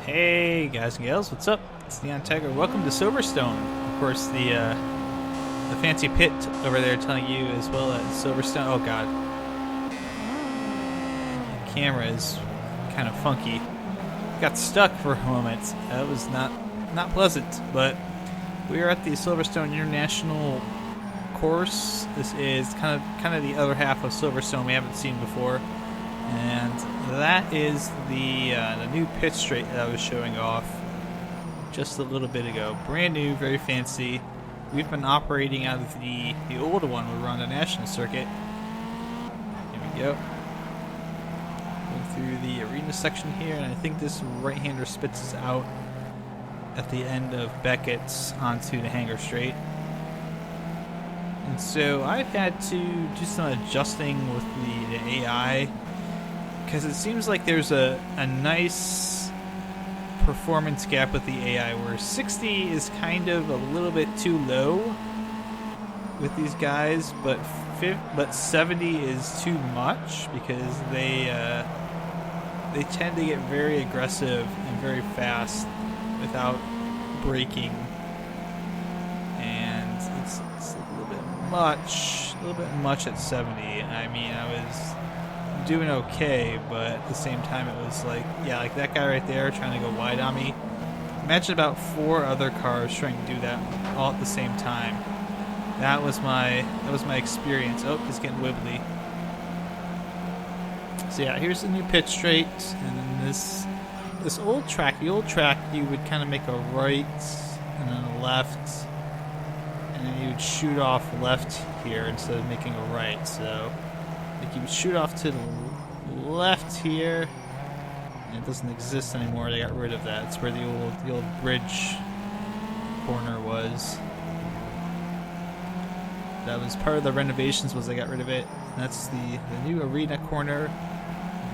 Hey guys and gals, what's up? It's NihonTiger. Welcome to Silverstone. Of course, the fancy pit over there telling you as well as Silverstone. Oh god, the camera is kind of funky. Got stuck for a moment. That was not pleasant. But we are at the Silverstone International course. This is kind of the other half of Silverstone we haven't seen before. And that is the new pit straight that I was showing off just a little bit ago. Brand new, very fancy. We've been operating out of the older one we were on the national circuit. Here we go. Going through the arena section here, and I think this right-hander spits us out at the end of Beckett's onto the hanger straight. And so I've had to do some adjusting with the AI, because it seems like there's a nice performance gap with the AI where 60 is kind of a little bit too low with these guys, but 70 is too much because they tend to get very aggressive and very fast without braking, and it's a little bit much at 70. I mean, I was doing okay, but at the same time it was like, yeah, like that guy right there trying to go wide on me. Imagine about 4 other cars trying to do that all at the same time. That was my experience. Oh, it's getting wibbly. So yeah, here's the new pit straight, and then this old track. The old track, you would kind of make a right and then a left, and then you would shoot off left here instead of making a right. So like you would shoot off to the left here, and it doesn't exist anymore. They got rid of that. It's where the old bridge corner was. That was part of the renovations. Was they got rid of it. And that's the new arena corner.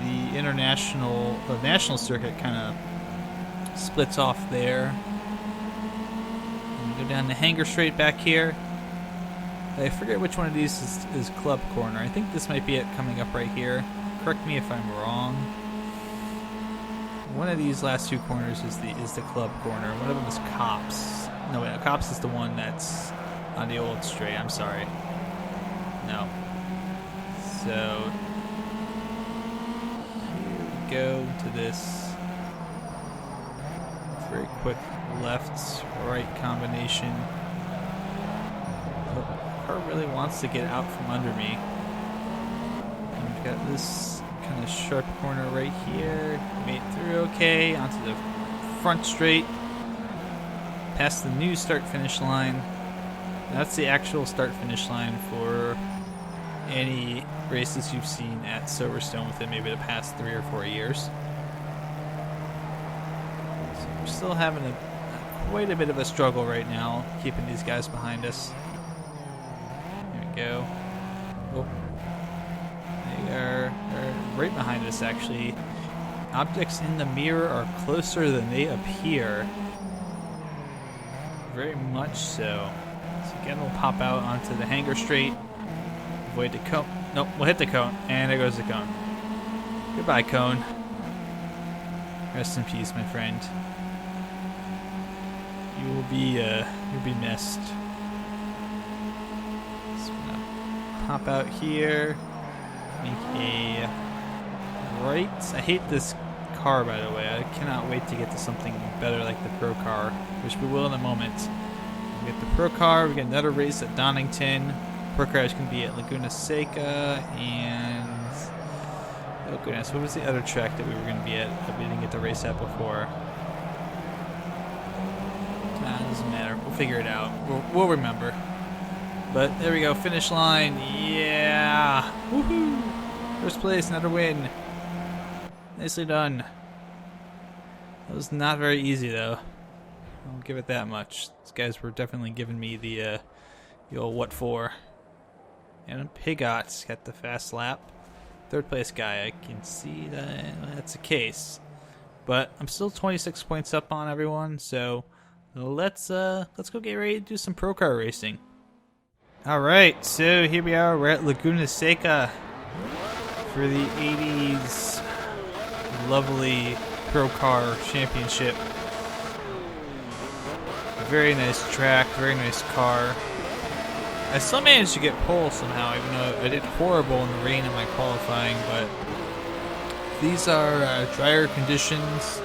The national circuit kind of splits off there. And we go down the hanger straight back here. I forget which one of these is club corner. I think this might be it coming up right here. Correct me if I'm wrong. One of these last 2 corners is the club corner. One of them is Cops. No, wait, Cops is the one that's on the old straight. I'm sorry. No. So here we go to this very quick left-right combination. Car really wants to get out from under me. And we've got this kind of sharp corner right here. Made it through okay onto the front straight, past the new start-finish line. That's the actual start-finish line for any races you've seen at Silverstone within maybe the past 3 or 4 years. So we're still having quite a bit of a struggle right now keeping these guys behind us. Go. Oh. They are right behind us, actually. Objects in the mirror are closer than they appear. Very much so. So again, we'll pop out onto the hanger straight. Avoid the cone. Nope, we'll hit the cone. And there goes the cone. Goodbye, cone. Rest in peace, my friend. You'll be missed. Hop out here, make a right. I hate this car, by the way. I cannot wait to get to something better like the Pro Car, which we will in a moment. We get the Pro Car, we get another race at Donington. Pro Car is going to be at Laguna Seca, and oh goodness, what was the other track that we were going to be at that we didn't get to race at before? It doesn't matter. We'll figure it out. We'll remember. But there we go, finish line. Yeah! Woohoo! First place, another win. Nicely done. That was not very easy, though. I'll give it that much. These guys were definitely giving me the old what for. And Pigot's got the fast lap. 3rd place guy, I can see that's the case. But I'm still 26 points up on everyone, so let's go get ready to do some Pro Car racing. Alright, so here we are. We're at Laguna Seca for the 80s lovely Pro Car Championship. Very nice track, very nice car. I still managed to get pole somehow, even though I did horrible in the rain in my qualifying, but these are drier conditions.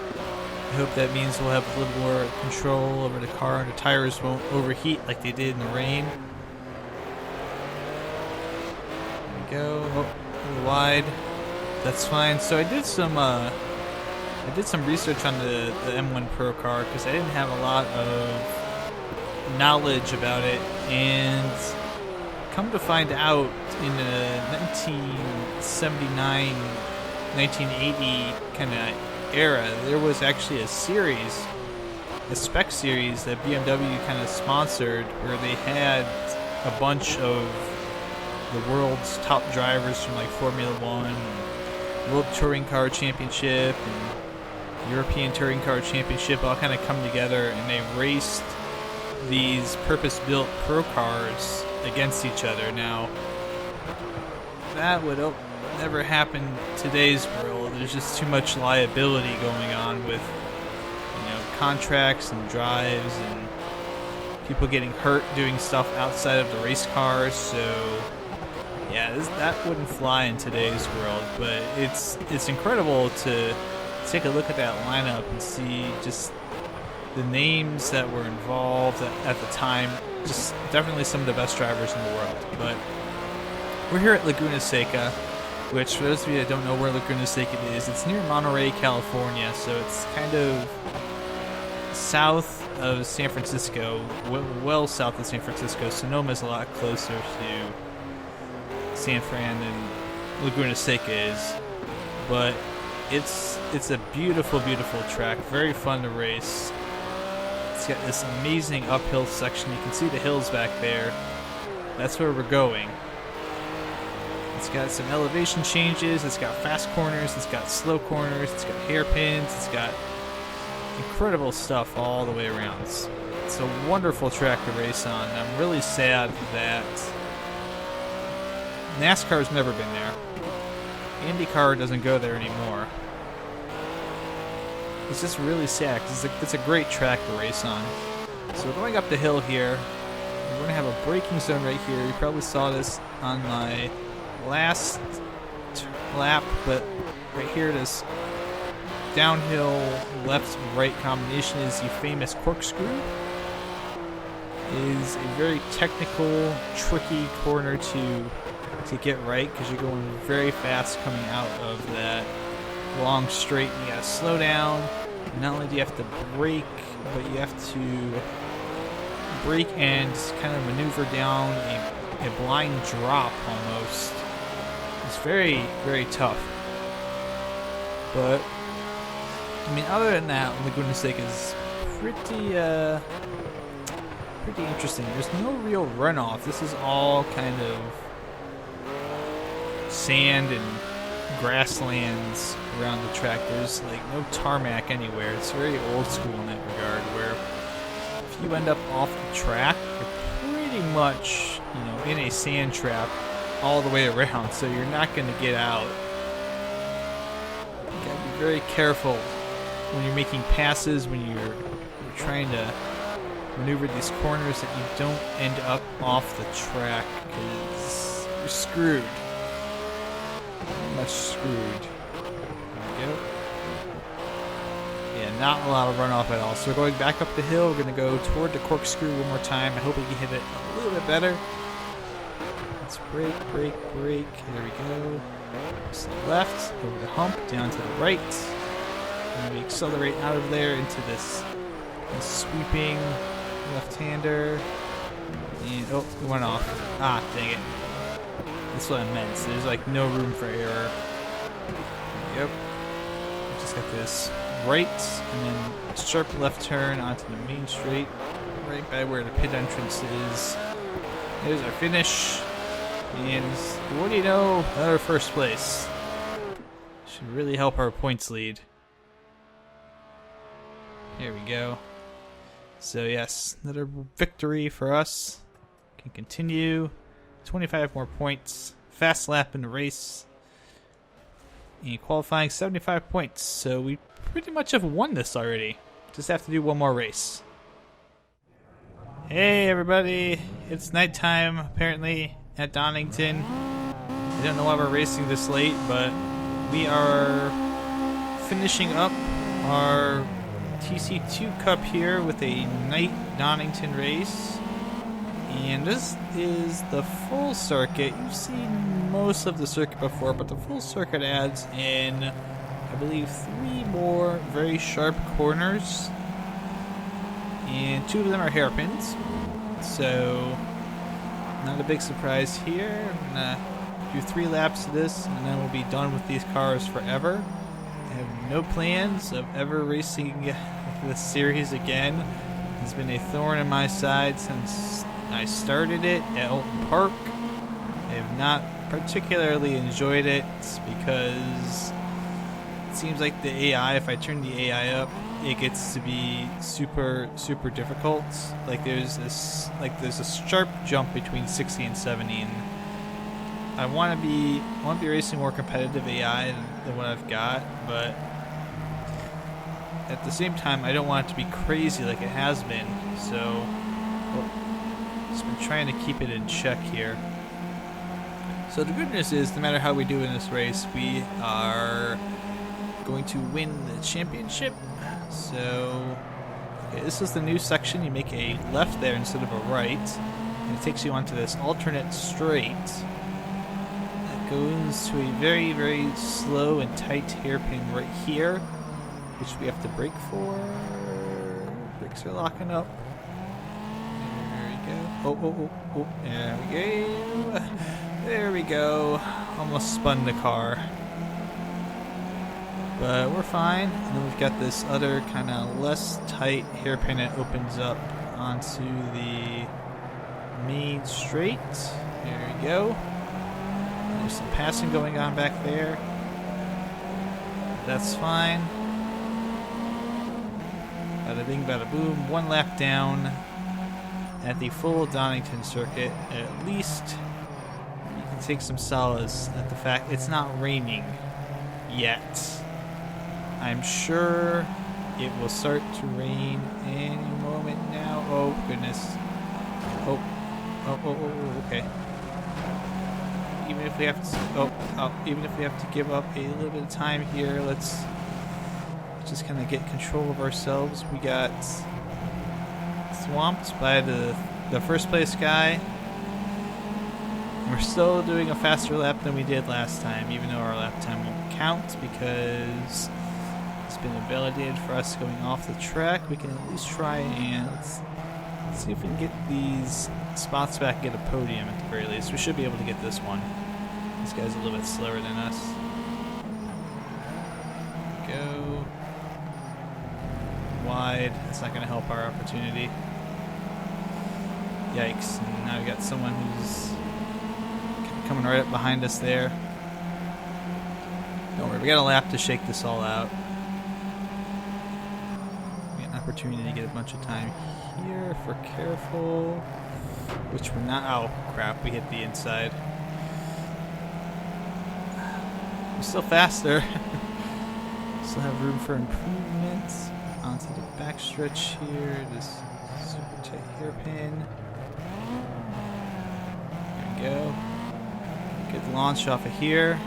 I hope that means we'll have a little more control over the car and the tires won't overheat like they did in the rain. There we go. Oh, a little wide. That's fine. So I did some research on the M1 Pro car because I didn't have a lot of knowledge about it, and come to find out in the 1979, 1980 kind of era, there was actually a series, a spec series that BMW kind of sponsored where they had a bunch of the world's top drivers from like Formula One, World Touring Car Championship, and European Touring Car Championship all kind of come together, and they raced these purpose-built pro cars against each other. Now, that would never happen in today's world. There's just too much liability going on with, contracts and drives and people getting hurt doing stuff outside of the race cars. So, yeah, that wouldn't fly in today's world. But it's incredible to take a look at that lineup and see just the names that were involved at the time. Just definitely some of the best drivers in the world. But we're here at Laguna Seca, which, for those of you that don't know where Laguna Seca is, it's near Monterey, California, so it's kind of south of San Francisco, well south of San Francisco. Sonoma's a lot closer to San Fran than Laguna Seca is, but it's a beautiful, beautiful track, very fun to race. It's got this amazing uphill section. You can see the hills back there. That's where we're going. It's got some elevation changes, it's got fast corners, it's got slow corners, it's got hairpins, it's got incredible stuff all the way around. It's a wonderful track to race on. I'm really sad that NASCAR's never been there. IndyCar doesn't go there anymore. It's just really sad because it's a great track to race on. So we're going up the hill here. We're going to have a braking zone right here. You probably saw this on my last lap, but right here, this downhill left-right combination is the famous corkscrew. Is a very technical, tricky corner to get right because you're going very fast coming out of that long straight. You gotta slow down. And not only do you have to brake, but you have to brake and kind of maneuver down a blind drop almost. It's very, very tough. But I mean, other than that, Laguna Seca is pretty interesting. There's no real runoff. This is all kind of sand and grasslands around the track. There's like no tarmac anywhere. It's very old school in that regard, where if you end up off the track, you're pretty much, in a sand trap all the way around, so you're not going to get out. You gotta be very careful when you're making passes, when you're trying to maneuver these corners, that you don't end up off the track, because you're screwed. Pretty much screwed. There we go. Yeah, not a lot of runoff at all. So we're going back up the hill. We're going to go toward the corkscrew one more time. I hope we can hit it a little bit better. Let's brake, brake, brake. There we go. To the left, over the hump, down to the right. And we accelerate out of there into this sweeping left-hander. And, oh, we went off. Ah, dang it. That's what I meant. So there's like no room for error. Yep. Just got this right, and then a sharp left turn onto the main straight, right by where the pit entrance is. There's our finish. And what do you know? Another first place. Should really help our points lead. Here we go. So yes, another victory for us. Can continue. 25 more points. Fast lap in the race. And qualifying 75 points. So we pretty much have won this already. Just have to do one more race. Hey everybody, it's nighttime apparently at Donington. I don't know why we're racing this late, but we are finishing up our TC2 Cup here with a night Donington race. And this is the full circuit. You've seen most of the circuit before, but the full circuit adds in, I believe, 3 more very sharp corners. And 2 of them are hairpins. So, not a big surprise here. I'm gonna do 3 laps of this, and then we'll be done with these cars forever. I have no plans of ever racing this series again. It's been a thorn in my side since I started it at Alton Park. I have not particularly enjoyed it because it seems like the AI, if I turn the AI up, it gets to be super difficult. Like there's a sharp jump between 60 and 70, and I want to be racing more competitive AI than what I've got, but at the same time I don't want it to be crazy like it has been. So just been trying to keep it in check here. So the good news is, no matter how we do in this race, we are going to win the championship. So, okay, this is the new section. You make a left there instead of a right, and it takes you onto this alternate straight that goes to a very slow and tight hairpin right here, which we have to brake for. Brakes are locking up. There we go. Oh, there we go. There we go. Almost spun the car. But we're fine. And then we've got this other kind of less tight hairpin that opens up onto the main straight. There we go. And there's some passing going on back there. That's fine. Bada bing, bada boom. 1 lap down at the full Donington circuit. At least you can take some solace at the fact it's not raining yet. I'm sure it will start to rain any moment now. Oh goodness. Oh, okay. Even if we have to, even if we have to give up a little bit of time here, let's just kind of get control of ourselves. We got swamped by the first place guy. We're still doing a faster lap than we did last time, even though our lap time won't count because it's been validated for us going off the track. We can at least try and let's see if we can get these spots back, get a podium at the very least. We should be able to get this one. This guy's a little bit slower than us. Go wide. That's not going to help our opportunity. Yikes. And now we got someone who's coming right up behind us there. Don't worry, we got a lap to shake this all out. We got an opportunity to get a bunch of time here if we're careful. Which we're not. Oh, crap, we hit the inside. We're still faster. Still have room for improvement. Onto the backstretch here. This super tight hairpin. There we go. Good launch off of here.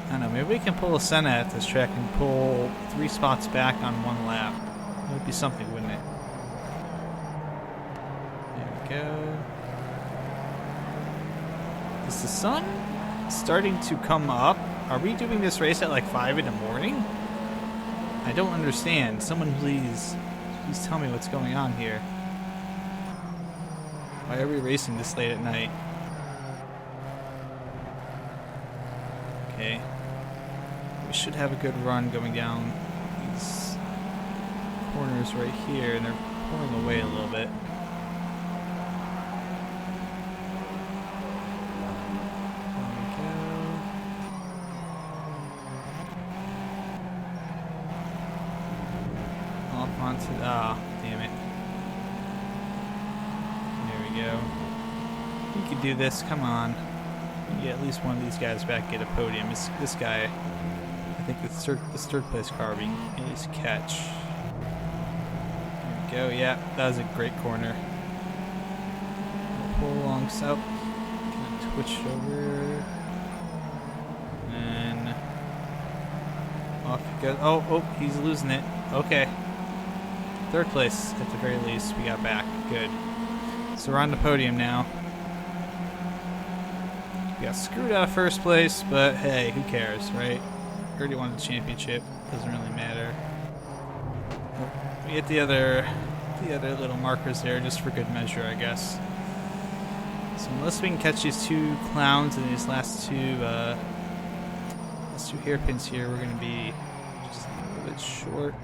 I don't know, maybe we can pull a Senna at this track and pull 3 spots back on 1 lap. It would be something, wouldn't it? There we go. Is the sun starting to come up? Are we doing this race at like 5 in the morning? I don't understand. Someone please tell me what's going on here. Why are we racing this late at night? Okay. We should have a good run going down these corners right here, and they're pulling away a little bit. Onto the, damn it. There we go. We can do this, come on. We can get at least one of these guys back, get a podium. This guy, I think this third place car being at least catch. There we go. Yeah, that was a great corner. Pull along south. Gonna twitch over. And off he goes. Oh, he's losing it. Okay. Third place at the very least. We got back. Good. So we're on the podium now. We got screwed out of first place, but hey, who cares, right? Already won the championship. Doesn't really matter. We get the other little markers there just for good measure, I guess. So unless we can catch these two clowns and these last two hairpins here, we're gonna be just a little bit short.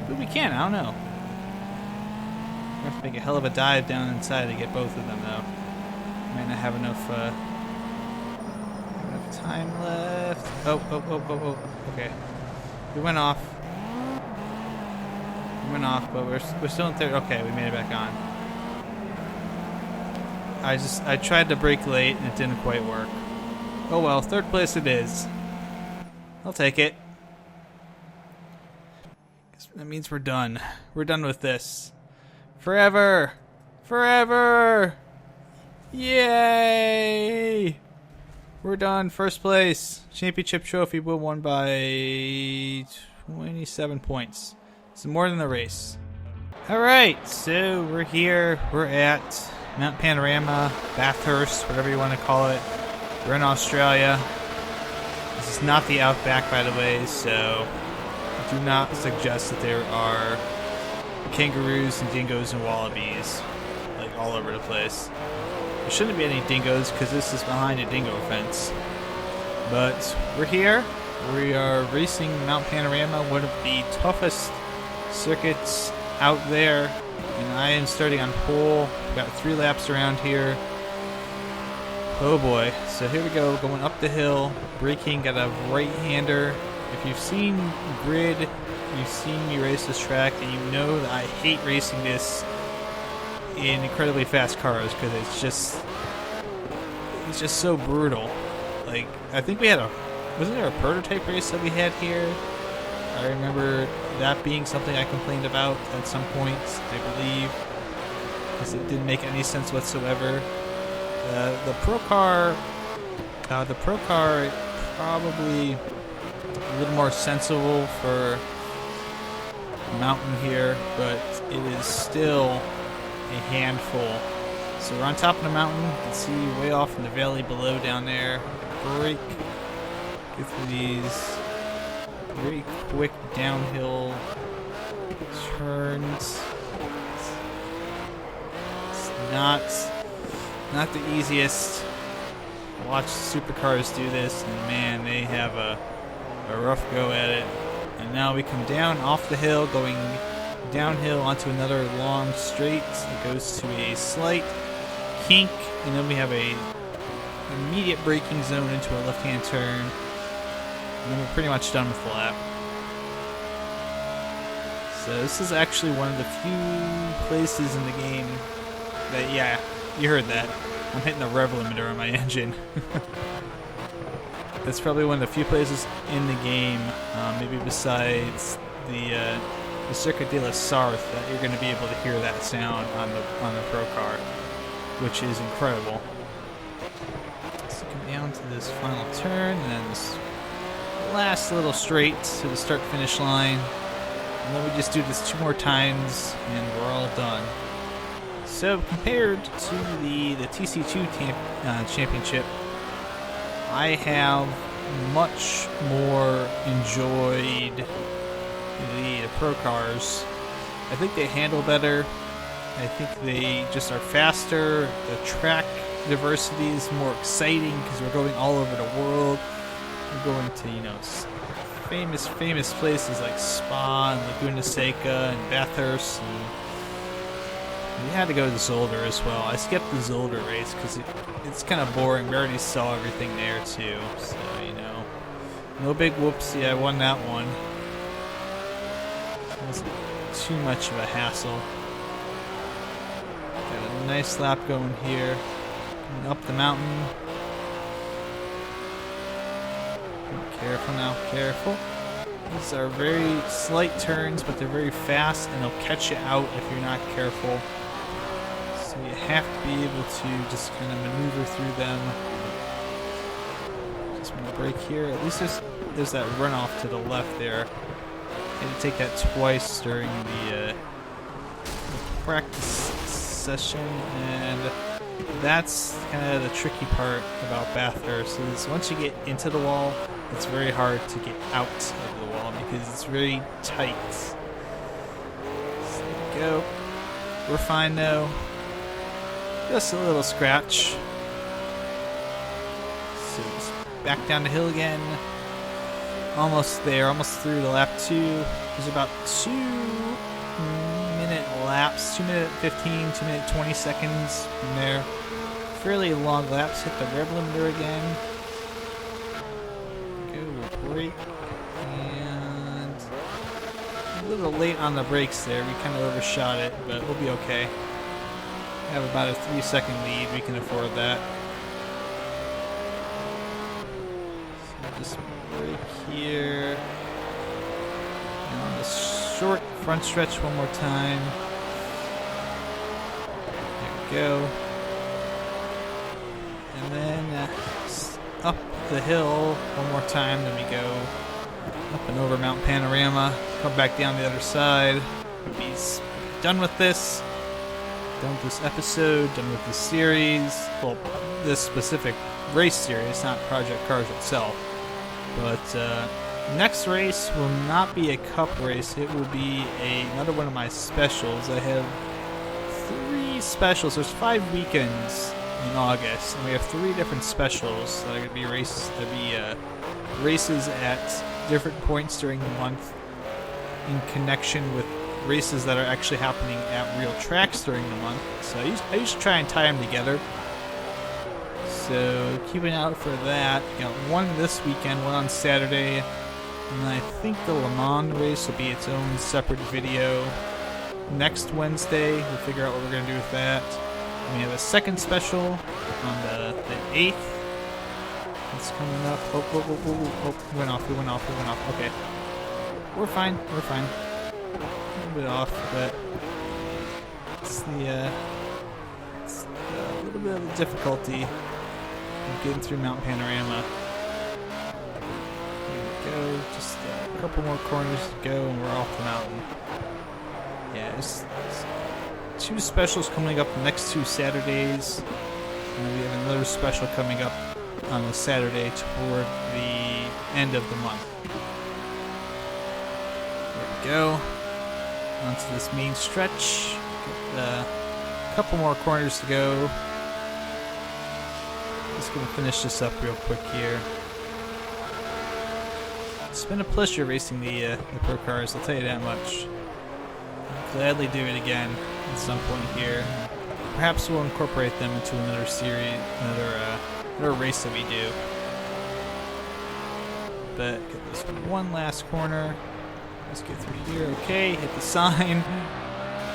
Maybe we can, I don't know. We have to make a hell of a dive down inside to get both of them, though. Might not have enough time left. Oh. Okay. We went off. But we're still in third. Okay, we made it back on. I tried to brake late and it didn't quite work. Oh well, third place it is. I'll take it. That means we're done. We're done with this. Forever! Forever! Yay! We're done. First place. Championship trophy won by 27 points. So more than the race. Alright, so we're here. We're at Mount Panorama, Bathurst, whatever you want to call it. We're in Australia. This is not the Outback, by the way, so do not suggest that there are kangaroos and dingoes and wallabies like all over the place. There shouldn't be any dingoes because this is behind a dingo fence. But we're here. We are racing Mount Panorama, one of the toughest circuits out there. And I am starting on pole. Got 3 laps around here. Oh boy. So here we go, going up the hill, braking, got a right-hander. If you've seen Grid, you've seen me race this track, and you know that I hate racing this in incredibly fast cars because it's just so brutal. Like, I think we had wasn't there a prototype race that we had here? I remember that being something I complained about at some point, I believe, because it didn't make any sense whatsoever. The pro car probably a little more sensible for mountain here, but it is still a handful. So we're on top of the mountain. You can see way off in the valley below down there. Brake. Get through these very quick downhill turns. It's not the easiest. Watch supercars do this, and man, they have a rough go at it. And now we come down off the hill, going downhill onto another long straight. It goes to a slight kink, and then we have a immediate braking zone into a left-hand turn. And then we're pretty much done with the lap. So this is actually one of the few places in the game that, yeah, you heard that. I'm hitting the rev limiter on my engine. That's probably one of the few places in the game, maybe besides the Circuit de la Sarthe, that you're going to be able to hear that sound on the Pro car, which is incredible. Let's come down to this final turn, and then this last little straight to the start-finish line, and then we just do this 2 more times, and we're all done. So compared to the TC2 championship, I have much more enjoyed the pro cars. I think they handle better. I think they just are faster. The track diversity is more exciting because we're going all over the world. We're going to, you know, famous places like Spa and Laguna Seca and Bathurst, and we had to go to Zolder as well. I skipped the Zolder race because it's kind of boring. We already saw everything there too, so you know, no big whoopsie. I won that one. It wasn't too much of a hassle. Got a nice lap going here, going up the mountain. Careful now, careful. These are very slight turns, but they're very fast, and they'll catch you out if you're not careful. So you have to be able to just kind of maneuver through them. Just want to brake here. At least there's that runoff to the left there. I had to take that twice during the practice session, and that's kind of the tricky part about Bathurst is once you get into the wall, it's very hard to get out of the wall because it's very tight. So there we go. We're fine though. Just a little scratch. So just back down the hill again. Almost there, almost through the lap 2. There's about 2-minute laps, 2-minute 15, 2-minute 20 seconds from there. Fairly long laps. Hit the rev limiter again. Go, we'll brake. And a little late on the brakes there. We kind of overshot it, but we'll be okay. We have about a 3-second lead. We can afford that. So just brake here. And on the short front stretch one more time. There we go. And then up the hill one more time. Then we go up and over Mount Panorama. Come back down the other side. We'll be done with this. Done with this episode. Done with this series. Well, this specific race series, not Project Cars itself. But next race will not be a cup race. It will be another one of my specials. I have 3 specials. There's 5 weekends in August, and we have 3 different specials that are going to be races at different points during the month in connection with races that are actually happening at real tracks during the month. So I usually try and tie them together. So keep an eye out for that. Got one this weekend, one on Saturday, and I think the Le Mans race will be its own separate video next Wednesday. We'll figure out what we're going to do with that. We have a second special on the 8th. It's coming up. Oh, we went off. Okay. We're fine. A little bit off, but it's a little bit of the difficulty of getting through Mount Panorama. Here we go. Just a couple more corners to go, and we're off the mountain. Yeah, it's 2 specials coming up the next 2 Saturdays, and we have another special coming up on the Saturday toward the end of the month. There we go. Onto this main stretch. Got a couple more corners to go. Just gonna finish this up real quick here. It's been a pleasure racing the pro cars, I'll tell you that much. I'll gladly do it again at some point here. Perhaps we'll incorporate them into another series, another race that we do. But get this one last corner. Let's get through here. Okay, hit the sign.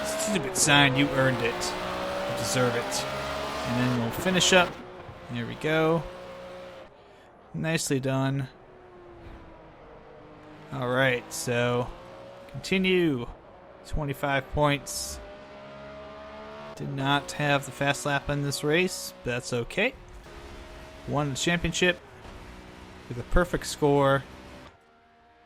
Stupid sign, you earned it. You deserve it. And then we'll finish up. There we go. Nicely done. Alright, so continue. 25 points. Did not have the fast lap in this race, but that's okay. Won the championship with a perfect score.